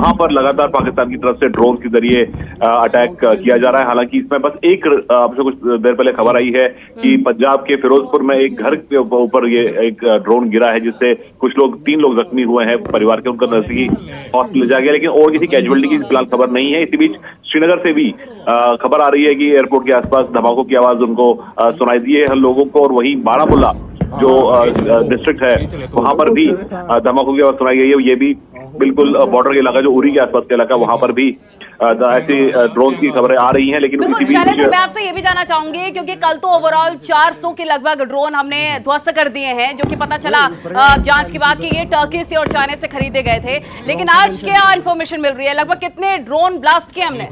वहां पर लगातार पाकिस्तान की तरफ से ड्रोन के जरिए अटैक किया जा रहा है। हालांकि इसमें बस एक आपसे कुछ देर पहले खबर आई है कि पंजाब के फिरोजपुर में एक घर के ऊपर ये एक ड्रोन गिरा है, जिससे कुछ लोग 3 लोग जख्मी हुए हैं परिवार के, उनका नजदीकी हॉस्पिटल ले जाया गया, लेकिन और किसी कैजुअलिटी की फिलहाल खबर नहीं है। इसी बीच श्रीनगर से भी खबर आ रही है कि एयरपोर्ट के आसपास धमाकों की आवाज उनको सुनाई दी है लोगों को, और वहीं बारामूला जो डिस्ट्रिक्ट है वहां पर भी धमाकों की आवाज सुनाई गई है। ये भी बिल्कुल बॉर्डर के इलाका जो उरी के आसपास का इलाका, वहां पर भी ऐसी ड्रोन की खबरें आ रही हैं। लेकिन इसी बीच शैलेंद्र, मैं आपसे ये भी जानना चाहूंगी, क्योंकि कल तो ओवरऑल 400 के लगभग ड्रोन हमने ध्वस्त कर दिए हैं, जो कि पता चला जांच के बाद कि ये टर्की से और चाइना से खरीदे गए थे। लेकिन आज क्या इन्फॉर्मेशन मिल रही है, लगभग कितने ड्रोन ब्लास्ट किए हमने?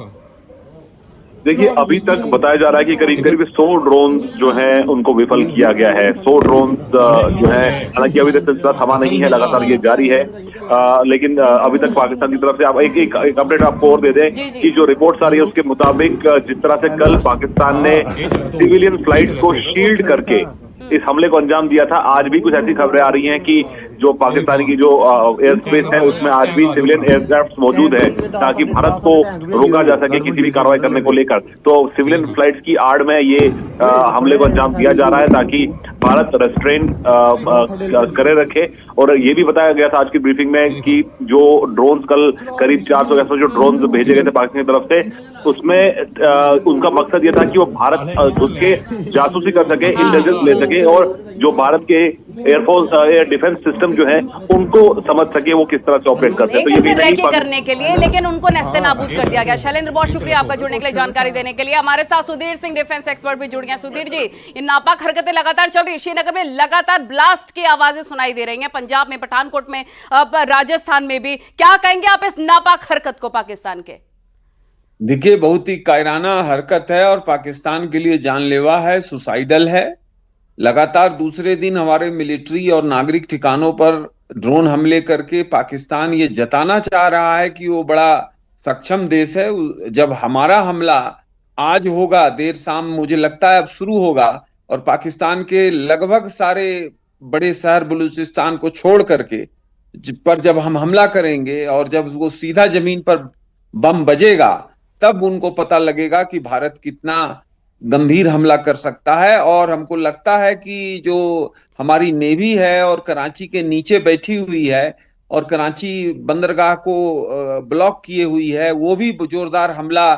देखिए, अभी तक बताया जा रहा है कि करीब करीब 100 ड्रोन जो हैं उनको विफल किया गया है। 100 ड्रोन जो है, हालांकि अभी तक सिलसिला थमा नहीं है, लगातार ये जारी है। लेकिन अभी तक पाकिस्तान की तरफ से आप एक अपडेट आपको और दे दें कि जो रिपोर्ट्स आ रही है उसके मुताबिक जिस तरह से कल पाकिस्तान ने सिविलियन फ्लाइट को शील्ड करके इस हमले को अंजाम दिया था, आज भी कुछ ऐसी खबरें आ रही हैं कि जो पाकिस्तानी की जो एयर स्पेस है उसमें आज भी सिविलियन एयरक्राफ्ट मौजूद है, ताकि भारत को रोका जा सके किसी भी कार्रवाई करने को लेकर। तो सिविलियन फ्लाइट्स की आड़ में ये हमले को अंजाम दिया जा रहा है, ताकि भारत रेस्ट्रेन करे रखे। और ये भी बताया गया था आज की ब्रीफिंग में कि जो ड्रोन कल करीब 400 के जो ड्रोन भेजे गए थे पाकिस्तान की तरफ से, उसमें उनका मकसद ये था कि वो भारत उसके जासूसी कर सके, इंटेलिजेंस ले सके, और जो भारत के एयरफोर्स एयर डिफेंस सिस्टम जो है उनको समझ सके वो किस तरह से ऑपरेट करते हैं। तो ये करने के लिए, लेकिन उनको नेस्तनाबूद कर दिया गया। शैलेंद्र, बहुत शुक्रिया आपका जुड़ने के लिए, जानकारी देने के लिए। हमारे साथ सुधीर सिंह, डिफेंस एक्सपर्ट भी जुड़ गए। सुधीर जी, ये नापाक हरकतें लगातार चल रही है, श्रीनगर में लगातार ब्लास्ट की आवाजें सुनाई दे रही हैं, पंजाब में, पठानकोट में, राजस्थान में भी। क्या कहेंगे आप इस नापाक हरकत को पाकिस्तान के? देखिए, बहुत ही कायराना हरकत है और पाकिस्तान के लिए जानलेवा है, सुसाइडल है। लगातार दूसरे दिन हमारे मिलिट्री और नागरिक ठिकानों पर ड्रोन हमले करके पाकिस्तान ये जताना चाह रहा है कि वो बड़ा सक्षम देश है। जब हमारा हमला आज होगा, देर शाम मुझे लगता है अब शुरू होगा, और पाकिस्तान के लगभग सारे बड़े शहर बलूचिस्तान को छोड़ करके पर जब हम हमला करेंगे और जब वो सीधा जमीन पर बम बजेगा, तब उनको पता लगेगा कि भारत कितना गंभीर हमला कर सकता है। और हमको लगता है कि जो हमारी नेवी है और कराची के नीचे बैठी हुई है और कराची बंदरगाह को ब्लॉक किए हुई है, वो भी जोरदार हमला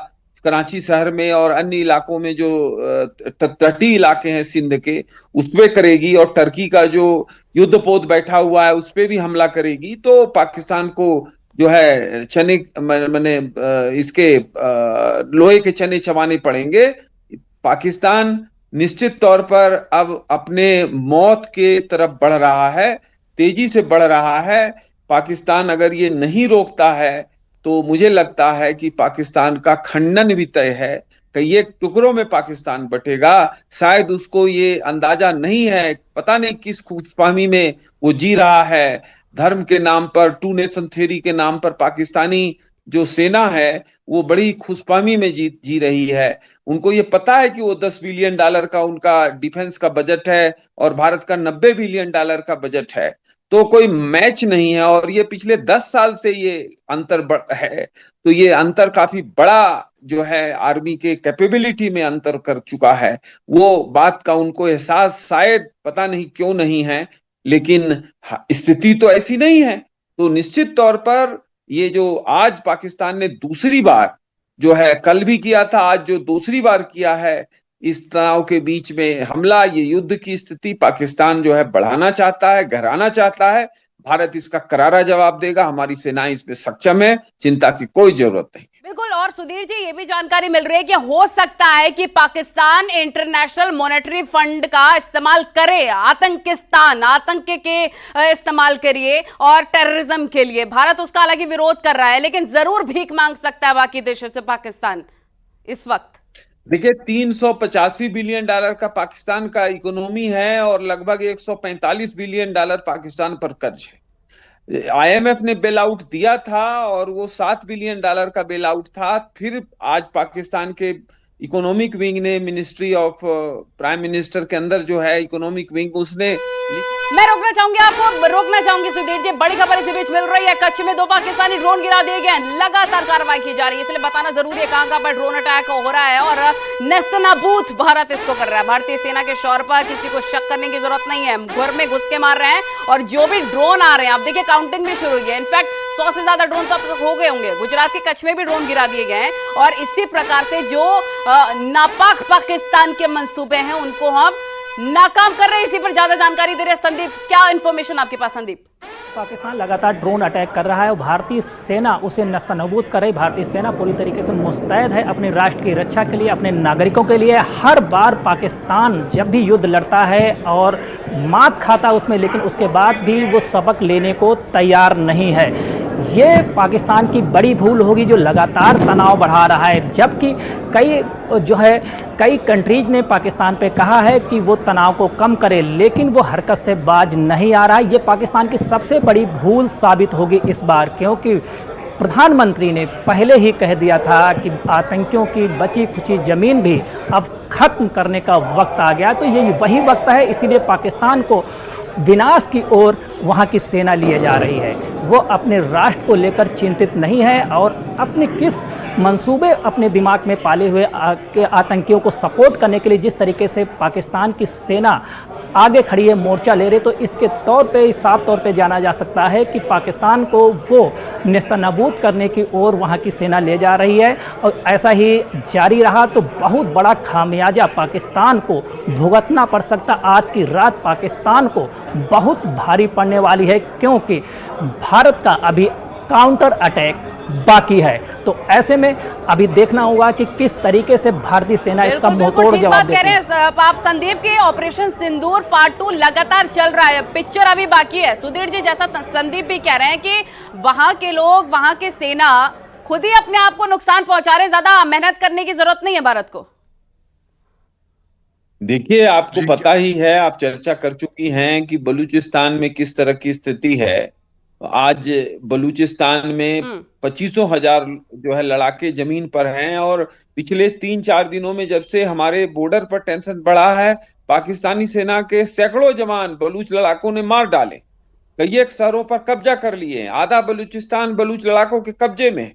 कराची शहर में और अन्य इलाकों में जो तटीय इलाके हैं सिंध के, उस पे करेगी, और टर्की का जो युद्धपोत बैठा हुआ है उस पे भी हमला करेगी। तो पाकिस्तान को जो है चने मैंने इसके लोहे के चने चबाने पड़ेंगे। पाकिस्तान निश्चित तौर पर अब अपने मौत के तरफ बढ़ रहा है, तेजी से बढ़ रहा है। पाकिस्तान अगर ये नहीं रोकता है तो मुझे लगता है कि पाकिस्तान का खंडन भी तय है, कई एक टुकड़ों में पाकिस्तान बटेगा। शायद उसको ये अंदाजा नहीं है, पता नहीं किस खुशफहमी में वो जी रहा है। धर्म के नाम पर, टू नेशन थ्योरी के नाम पर पाकिस्तानी जो सेना है वो बड़ी खुशफहमी में जी रही है। उनको ये पता है कि वो $10 बिलियन का उनका डिफेंस का बजट है और भारत का $90 बिलियन का बजट है, तो कोई मैच नहीं है। और ये पिछले 10 साल से ये अंतर है, तो ये अंतर काफी बड़ा जो है आर्मी के कैपेबिलिटी में अंतर कर चुका है। वो बात का उनको एहसास शायद पता नहीं क्यों नहीं है, लेकिन स्थिति तो ऐसी नहीं है। तो निश्चित तौर पर ये जो आज पाकिस्तान ने दूसरी बार जो है, कल भी किया था, आज जो दूसरी बार किया है, इस तनाव के बीच में हमला, ये युद्ध की स्थिति पाकिस्तान जो है बढ़ाना चाहता है, गहराना चाहता है। भारत इसका करारा जवाब देगा, हमारी सेनाएं इसमें सक्षम है, चिंता की कोई जरूरत नहीं। बिल्कुल। और सुधीर जी, ये भी जानकारी मिल रही है कि हो सकता है कि पाकिस्तान इंटरनेशनल मॉनेटरी फंड का इस्तेमाल करे, आतंक के इस्तेमाल करिए और टेररिज्म के लिए। भारत उसका हालांकि विरोध कर रहा है, लेकिन जरूर भीख मांग सकता है बाकी देशों से पाकिस्तान इस वक्त। देखिए, $385 बिलियन का पाकिस्तान का इकोनॉमी है और लगभग $145 बिलियन पाकिस्तान पर कर्ज है। IMF ने बेल आउट दिया था और वो $7 बिलियन का बेल आउट था। फिर आज पाकिस्तान के इकोनॉमिक विंग ने, मिनिस्ट्री ऑफ प्राइम मिनिस्टर के अंदर जो है इकोनॉमिक विंग, उसने मैं रोकना चाहूंगी सुधीर जी, बड़ी खबर इसी बीच मिल रही है। कच्छ में 2 पाकिस्तानी ड्रोन गिरा दिए गए हैं, लगातार कार्रवाई की जा रही है, इसलिए बताना जरूरी है कहां पर ड्रोन अटैक हो रहा है और नेस्तनाबूत भारत इसको कर रहा है। भारतीय सेना के शौर्य पर किसी को शक करने की जरूरत नहीं है, घर में घुस के मार रहे हैं और जो भी ड्रोन आ रहे हैं, आप देखिए काउंटिंग भी शुरू हुई है। इनफैक्ट 100 से ज्यादा ड्रोन तो अब तक हो गए होंगे। गुजरात के कच्छ में भी ड्रोन गिरा दिए गए हैं और इसी प्रकार से जो नापाक पाकिस्तान के मंसूबे हैं उनको हम नाकाम कर रहे हैं। इसी पर ज्यादा जानकारी दे रहे हैं संदीप। क्या इंफॉर्मेशन आपके पास संदीप? पाकिस्तान लगातार ड्रोन अटैक कर रहा है और भारतीय सेना उसे नस्तनाबूद कर रही। भारतीय सेना पूरी तरीके से मुस्तैद है अपने राष्ट्र की रक्षा के लिए, अपने नागरिकों के लिए। हर बार पाकिस्तान जब भी युद्ध लड़ता है और मात खाता उसमें, लेकिन उसके बाद भी वो सबक लेने को तैयार नहीं है। ये पाकिस्तान की बड़ी भूल होगी जो लगातार तनाव बढ़ा रहा है, जबकि कई कंट्रीज ने पाकिस्तान पे कहा है कि वो तनाव को कम करे, लेकिन वो हरकत से बाज नहीं आ रहा है। ये पाकिस्तान की सबसे बड़ी भूल साबित होगी इस बार, क्योंकि प्रधानमंत्री ने पहले ही कह दिया था कि आतंकियों की बची खुची ज़मीन भी अब ख़त्म करने का वक्त आ गया। तो ये वही वक्त है, इसीलिए पाकिस्तान को विनाश की ओर वहाँ की सेना लिए जा रही है। वो अपने राष्ट्र को लेकर चिंतित नहीं है और अपने किस मंसूबे अपने दिमाग में पाले हुए आतंकियों को सपोर्ट करने के लिए जिस तरीके से पाकिस्तान की सेना आगे खड़ी है, मोर्चा ले रहे, तो इसके तौर पे साफ तौर पे जाना जा सकता है कि पाकिस्तान को वो नेस्तनाबूद करने की ओर वहाँ की सेना ले जा रही है। और ऐसा ही जारी रहा तो बहुत बड़ा खामियाजा पाकिस्तान को भुगतना पड़ सकता। आज की रात पाकिस्तान को बहुत भारी पड़ने वाली है, क्योंकि भारत का अभी काउंटर अटैक बाकी है। तो ऐसे में अभी देखना होगा कि किस तरीके से भारतीय सेना इसका मुंहतोड़ जवाब देती है। आप संदीप के ऑपरेशन सिंदूर पार्ट 2 लगातार चल रहा है, पिक्चर अभी बाकी है। सुधीर जी, जैसा संदीप भी कह रहे हैं कि वहां के लोग, वहां की सेना खुद ही अपने आप को नुकसान पहुंचा रहे, ज्यादा मेहनत करने की जरूरत नहीं है भारत को। देखिए, आपको पता ही है, आप चर्चा कर चुकी हैं कि बलूचिस्तान में किस तरह की स्थिति है। आज बलूचिस्तान में 25,000 जो है लड़ाके जमीन पर हैं और पिछले 3-4 दिनों में जब से हमारे बॉर्डर पर टेंशन बढ़ा है, पाकिस्तानी सेना के सैकड़ों जवान बलूच लड़ाकों ने मार डाले, कई एक शहरों पर कब्जा कर लिए। आधा बलूचिस्तान बलूच लड़ाकों के कब्जे में।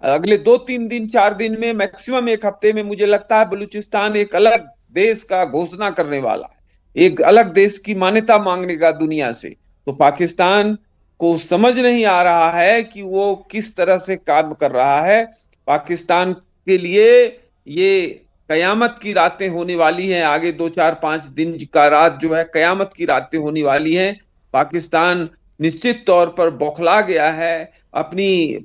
अगले 2-3 दिन 4 दिन में, मैक्सिमम 1 हफ्ते में मुझे लगता है बलूचिस्तान एक अलग देश का घोषणा करने वाला है, एक अलग देश की मान्यता मांगने का दुनिया से। तो पाकिस्तान को समझ नहीं आ रहा है कि वो किस तरह से काम कर रहा है। पाकिस्तान के लिए ये कयामत की रातें होने वाली हैं। आगे 2-4-5 दिन का रात जो है कयामत की रातें होने वाली हैं। पाकिस्तान निश्चित तौर पर बौखला गया है, अपनी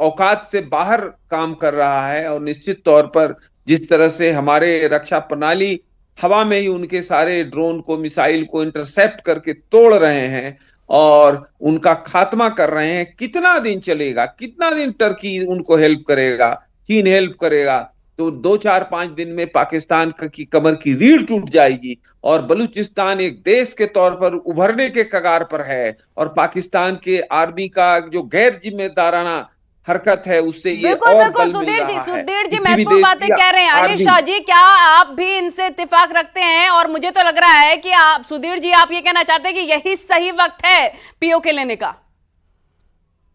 औकात से बाहर काम कर रहा है और निश्चित तौर पर जिस तरह से हमारे रक्षा प्रणाली हवा में ही उनके सारे ड्रोन को, मिसाइल को इंटरसेप्ट करके तोड़ रहे हैं और उनका खात्मा कर रहे हैं, कितना दिन चलेगा? कितना दिन टर्की उनको हेल्प करेगा, चीन हेल्प करेगा? तो 2-4-5 दिन में पाकिस्तान की कमर की रीढ़ टूट जाएगी और बलूचिस्तान एक देश के तौर पर उभरने के कगार पर है। और पाकिस्तान के आर्मी का जो गैर जिम्मेदाराना हरकत है उससे ये और बल मिल रहा है। सुधीर जी महत्वपूर्ण बातें कह रहे हैं। अली शाह जी, क्या आप भी इनसे इत्तेफाक रखते हैं? और मुझे तो लग रहा है कि आप, सुधीर जी, आप ये कहना चाहते हैं कि यही सही वक्त है पीओके लेने का।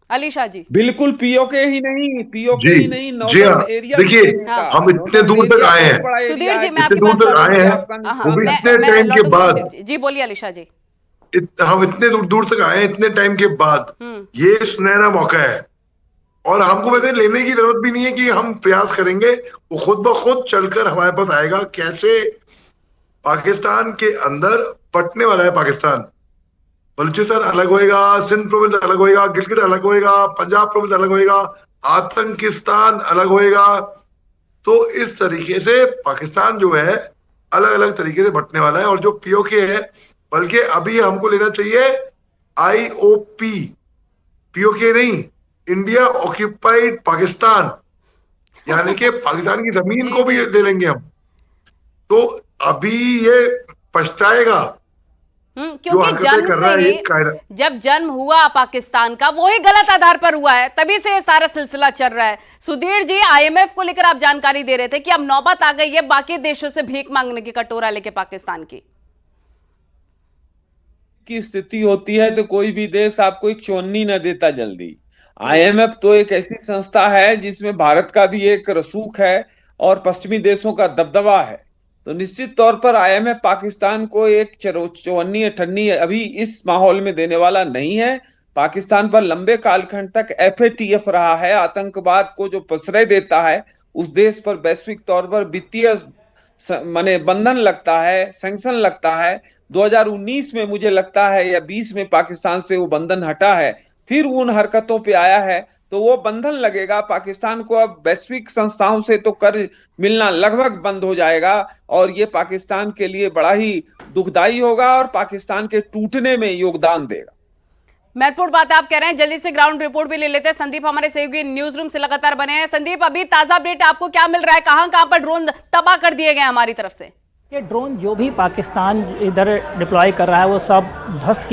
अली शाह जी, बिल्कुल पीओके ही नहीं, पीओके ही नहीं, नॉर्दर्न एरिया। देखिए, हम इतने दूर तक आए हैं, सुधीर जी, मैं इतने दूर तक आए हैं, वो भी इतने टाइम के बाद। जी बोलिए अली शाह जी। हम इतने दूर तक आए, इतने टाइम के बाद ये सुनहरा मौका है और हमको वैसे लेने की जरूरत भी नहीं है कि हम प्रयास करेंगे, वो खुद ब खुद चलकर हमारे पास आएगा। कैसे पाकिस्तान के अंदर पटने वाला है पाकिस्तान। बलूचिस्तान अलग होएगा, सिंध प्रोविंस अलग होएगा, गिलगित अलग होएगा, पंजाब प्रोविंस अलग होएगा, आतंकिस्तान अलग होएगा। तो इस तरीके से पाकिस्तान जो है अलग अलग तरीके से बटने वाला है। और जो पीओके है, बल्कि अभी हमको लेना चाहिए IOP, पीओके नहीं, इंडिया ऑक्यूपाइड पाकिस्तान, यानी कि पाकिस्तान की जमीन को भी ले लेंगे हम। तो अभी ये पछताएगा जो क्योंकि हरकतें जन्म कर रहा से है ही एक कायरा, जब जन्म हुआ पाकिस्तान का वो ही गलत आधार पर हुआ है, तभी से ये सारा सिलसिला चल रहा है। सुधीर जी, आईएमएफ को लेकर आप जानकारी दे रहे थे कि अब नौबत आ गई है बाकी देशों से भीख मांगने की, कटोरा लेके पाकिस्तान की स्थिति होती है तो कोई भी देश आपको एक चोन्नी न देता जल्दी। आईएमएफ तो एक ऐसी संस्था है जिसमें भारत का भी एक रसूख है और पश्चिमी देशों का दबदबा है, तो निश्चित तौर पर आईएमएफ पाकिस्तान को एक चौवन्नी अठन्नी अभी इस माहौल में देने वाला नहीं है। पाकिस्तान पर लंबे कालखंड तक एफएटीएफ रहा है, आतंकवाद को जो प्रश्रय देता है उस देश पर वैश्विक तौर पर वित्तीय माने बंधन लगता है, सैंक्शन लगता है। 2019 में मुझे लगता है या 20 में पाकिस्तान से वो बंधन हटा है, फिर उन हरकतों पे आया है, तो वो बंधन लगेगा पाकिस्तान को। अब वैश्विक संस्थाओं से तो कर्ज मिलना लगभग बंद हो जाएगा और ये पाकिस्तान के लिए बड़ा ही दुखदाई होगा और पाकिस्तान के टूटने में योगदान देगा। महत्वपूर्ण बात आप कह रहे हैं। जल्दी से ग्राउंड रिपोर्ट भी ले लेते हैं। संदीप हमारे सहयोगी न्यूज रूम से लगातार बने हैं। संदीप, अभी ताजा अपडेट आपको क्या मिल रहा है? कहां कहां पर ड्रोन तबाह कर दिए गए हमारी तरफ से? ये ड्रोन जो भी पाकिस्तान इधर डिप्लॉय कर रहा है वो सब ध्वस्त